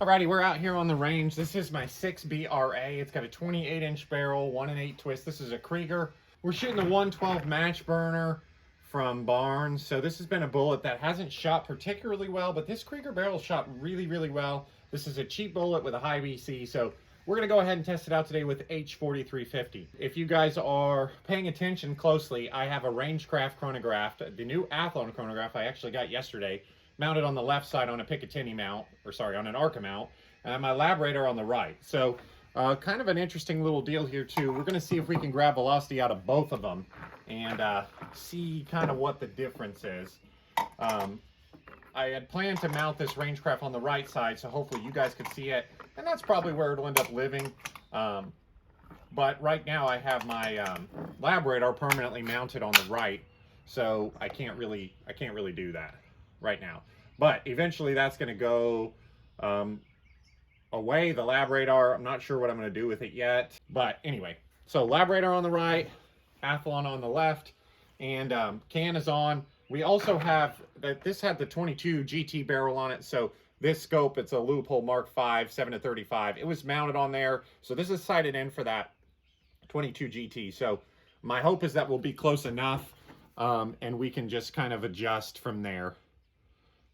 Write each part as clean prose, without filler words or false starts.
Alrighty, we're out here on the range. This is my 6BRA. It's got a 28-inch barrel, 1 1/8 twist. This is a Krieger. We're shooting the 112 match burner from Barnes. So this has been a bullet that hasn't shot particularly well, but this Krieger barrel shot really, really well. This is a cheap bullet with a high BC. So we're gonna go ahead and test it out today with H4350. If you guys are paying attention closely, I have a Rangecraft chronograph, the new Athlon chronograph I actually got yesterday, mounted on the left side on a Picatinny mount, or sorry, on an Arca mount, and my Labradar on the right. So kind of an interesting little deal here too. We're gonna see if we can grab velocity out of both of them and see kind of what the difference is. I had planned to mount this Rangecraft on the right side, so hopefully you guys could see it, and that's probably where it'll end up living. But right now I have my Labradar permanently mounted on the right, so I can't really do that right now. But eventually that's going to go away, the Labradar. I'm not sure what I'm going to do with it yet. But anyway, so Labradar on the right, Athlon on the left, and can is on. We also have, this had the 22 GT barrel on it, so this scope, it's a Loophole Mark V 7-35. It was mounted on there, so this is sighted in for that 22 GT. So my hope is that we'll be close enough, and we can just kind of adjust from there.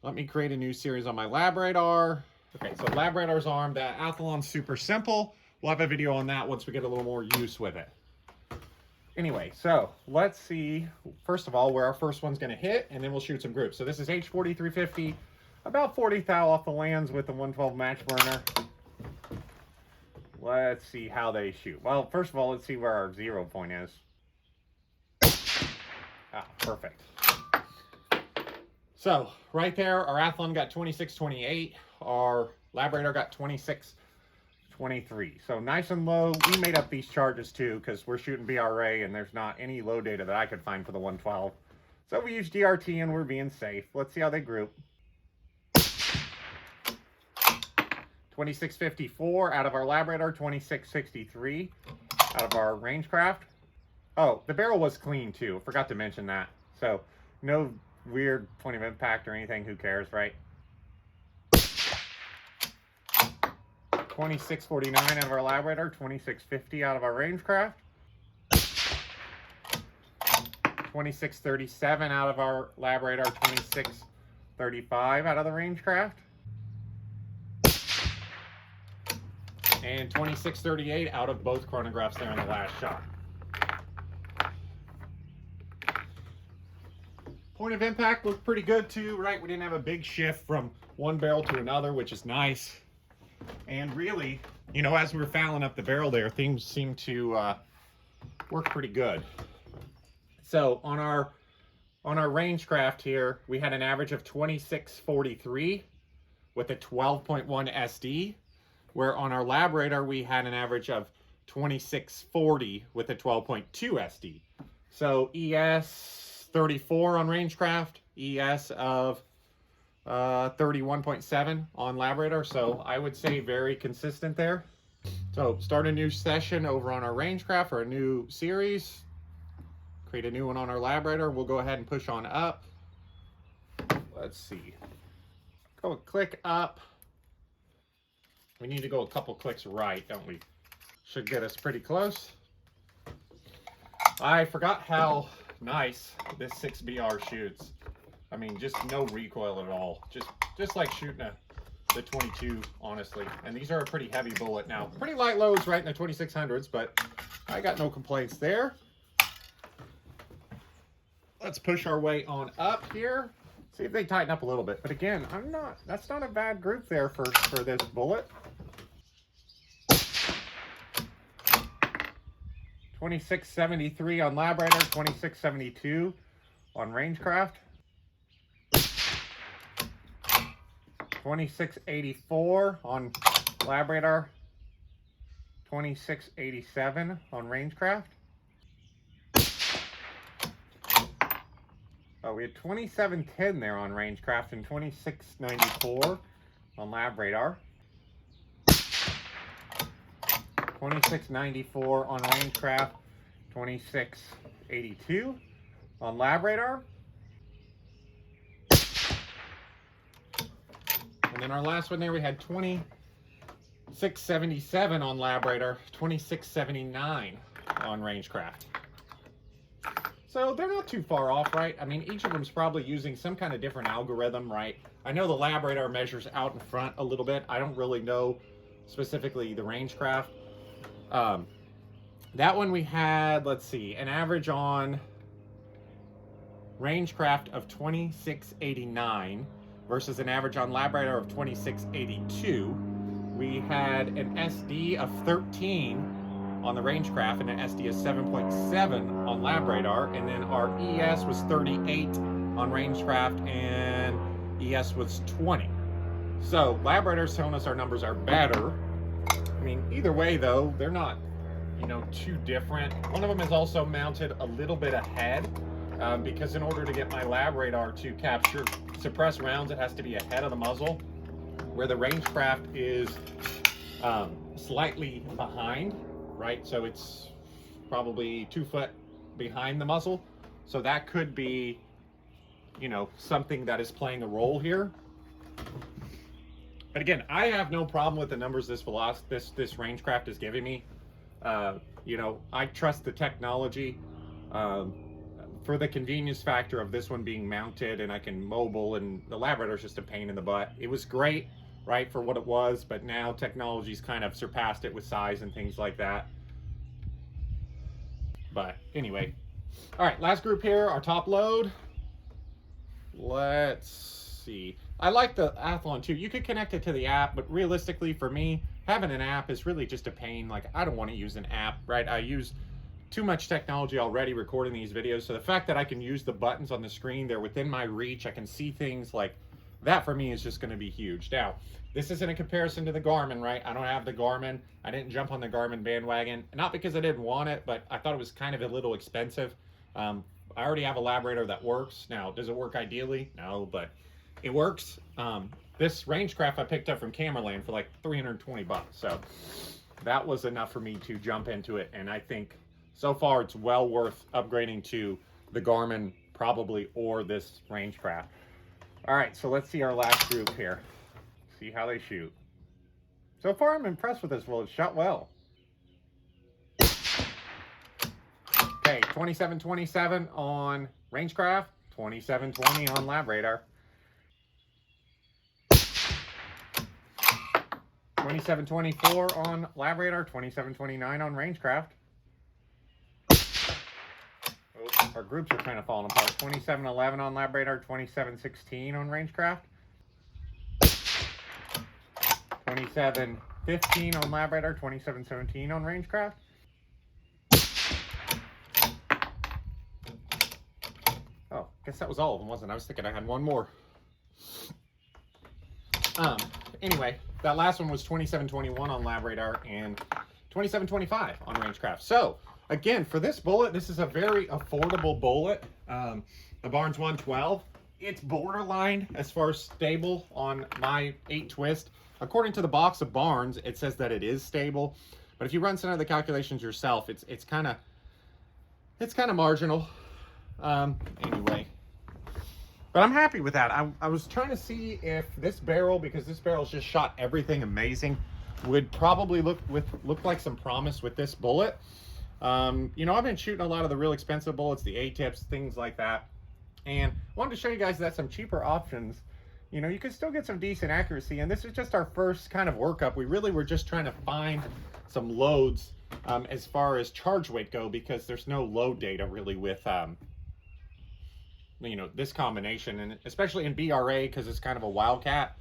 Let me create a new series on my Labradar. Okay, so Labradar's arm, that Athlon's super simple. We'll have a video on that once we get a little more use with it. Anyway, so let's see, first of all, where our first one's gonna hit, and then we'll shoot some groups. So this is H4350, about 40 thou off the lands with the 112 match burner. Let's see how they shoot. Well, first of all, let's see where our 0 point is. Ah, perfect. So right there, our Athlon got 26-28. Our Labradar got 26-23. So nice and low. We made up these charges too because we're shooting BRA and there's not any low data that I could find for the 112. So we used DRT and we're being safe. Let's see how they group. 26-54 out of our Labradar, 26-63 out of our Rangecraft. Oh, the barrel was clean too. Forgot to mention that. So no weird point of impact or anything. Who cares, right? 26-49 out of our Labradar, 26-50 out of our Rangecraft. 26-37 out of our Labradar, 26-35 out of the Rangecraft. And 26-38 out of both chronographs there on the last shot. Point of impact looked pretty good too, right? We didn't have a big shift from one barrel to another, which is nice. And really, you know, as we were fouling up the barrel there, things seemed to work pretty good. So on our Rangecraft here, we had an average of 26-43 with a 12.1 SD, where on our Labradar we had an average of 26-40 with a 12.2 SD. So ES 34 on Rangecraft, ES of 31.7 on Labradar. So I would say very consistent there. So start a new session over on our Rangecraft or a new series. Create a new one on our Labradar. We'll go ahead and push on up. Let's see. Go a click up. We need to go a couple clicks right, don't we? Should get us pretty close. I forgot how nice this 6BR shoots. I mean, just no recoil at all. Just like shooting the 22, honestly. And these are a pretty heavy bullet now. Pretty light loads right in the 2600s, but I got no complaints there. Let's push our way on up here. See if they tighten up a little bit. But again, that's not a bad group there for this bullet. 26-73 on Labradar, 26-72 on Rangecraft. 26-84 on Labradar, 26-87 on Rangecraft. Oh, we had 27-10 there on Rangecraft and 26-94 on Labradar. 26-94 on Rangecraft, 26-82 on Labradar. And then our last one there, we had 2677 on Labradar, 2679 on Rangecraft. So they're not too far off, right? I mean, each of them's probably using some kind of different algorithm, right? I know the Labradar measures out in front a little bit. I don't really know specifically the Rangecraft. That one we had, let's see, an average on Rangecraft of 2689 versus an average on Labradar of 2682. We had an SD of 13 on the Rangecraft and an SD of 7.7 on Labradar, and then our ES was 38 on Rangecraft and ES was 20. So Labrador's telling us our numbers are better. I mean, either way though, they're not, you know, too different. One of them is also mounted a little bit ahead because in order to get my Labradar to capture suppress rounds, it has to be ahead of the muzzle, where the Rangecraft is slightly behind, right? So it's probably 2 foot behind the muzzle. So that could be, you know, something that is playing a role here. But again, I have no problem with the numbers this Rangecraft is giving me. You know, I trust the technology for the convenience factor of this one being mounted and I can mobile, and the Labrador is just a pain in the butt. It was great, right, for what it was, but now technology's kind of surpassed it with size and things like that. But anyway, all right, last group here, our top load. Let's see. I like the Athlon too. You could connect it to the app, but realistically for me, having an app is really just a pain. Like, I don't want to use an app, right? I use too much technology already recording these videos. So the fact that I can use the buttons on the screen, they're within my reach, I can see things like that, for me is just going to be huge. Now, this isn't a comparison to the Garmin, right? I don't have the Garmin. I didn't jump on the Garmin bandwagon, not because I didn't want it, but I thought it was kind of a little expensive. I already have a Labradar that works. Now, does it work ideally? No, but it works. This Rangecraft I picked up from Camerland for like 320 bucks. So that was enough for me to jump into it. And I think so far it's well worth upgrading to the Garmin probably, or this Rangecraft. All right, so let's see our last group here. See how they shoot. So far I'm impressed with this. Well, it shot well. Okay, 2727 on Rangecraft, 2720 on Labradar. 2724 on Labradar, 2729 on Rangecraft. Oh, our groups are kind of falling apart. 2711 on Labradar, 2716 on Rangecraft. 2715 on Labradar, 2717 on Rangecraft. Oh, guess that was all of them, wasn't it? I was thinking I had one more. Anyway, that last one was 2721 on Labradar and 2725 on Rangecraft. So again, for this bullet, this is a very affordable bullet. The Barnes 112. It's borderline as far as stable on my 8 twist. According to the box of Barnes, it says that it is stable, but if you run some of the calculations yourself, it's kind of marginal. Anyway. But I'm happy with that. I was trying to see if this barrel, because this barrel's just shot everything amazing, would probably look like some promise with this bullet. You know, I've been shooting a lot of the real expensive bullets, the A-tips, things like that. And I wanted to show you guys that some cheaper options, you know, you can still get some decent accuracy. And this is just our first kind of workup. We really were just trying to find some loads as far as charge weight go, because there's no load data really with you know, this combination, and especially in BRA because it's kind of a wildcat.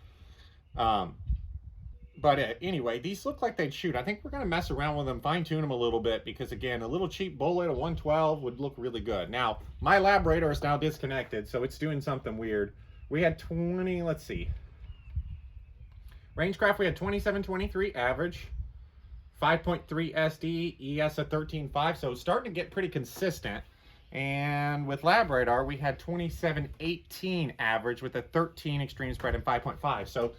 But anyway, these look like they'd shoot. I think we're going to mess around with them, fine tune them a little bit, because again, a little cheap bullet, a 112 would look really good. Now, my Labradar is now disconnected, so it's doing something weird. We had 20, let's see. Rangecraft, we had 2723 average, 5.3 SD, ES at 13.5, so it's starting to get pretty consistent. And with Labradar, we had 2718 average with a 13 extreme spread and 5.5. So,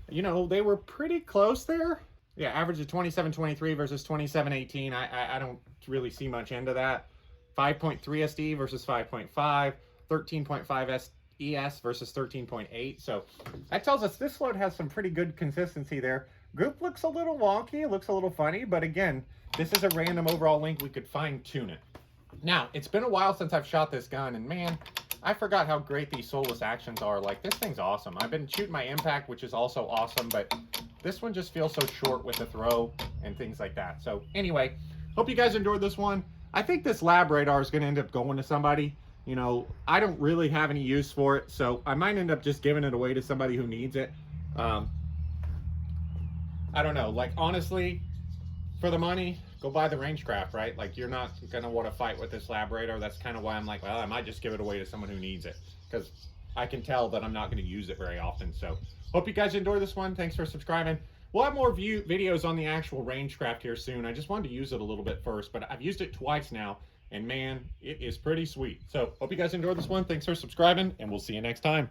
you know, they were pretty close there. Yeah, average of 2723 versus 2718. I don't really see much into that. 5.3 SD versus 5.5. 13.5 ES versus 13.8. So that tells us this float has some pretty good consistency there. Group looks a little wonky, it looks a little funny, but again, this is a random overall link. We could fine tune it. Now, it's been a while since I've shot this gun, and man, I forgot how great these soulless actions are. Like, this thing's awesome. I've been shooting my impact, which is also awesome, but this one just feels so short with the throw and things like that. So anyway, hope you guys enjoyed this one. I think this Labradar is going to end up going to somebody. You know, I don't really have any use for it, so I might end up just giving it away to somebody who needs it. I don't know. Like, honestly, for the money, go buy the Rangecraft, right? Like, you're not going to want to fight with this Labradar. That's kind of why I'm like, well, I might just give it away to someone who needs it, because I can tell that I'm not going to use it very often. So hope you guys enjoyed this one. Thanks for subscribing. We'll have more videos on the actual Rangecraft here soon. I just wanted to use it a little bit first, but I've used it twice now, and man, it is pretty sweet. So hope you guys enjoyed this one. Thanks for subscribing, and we'll see you next time.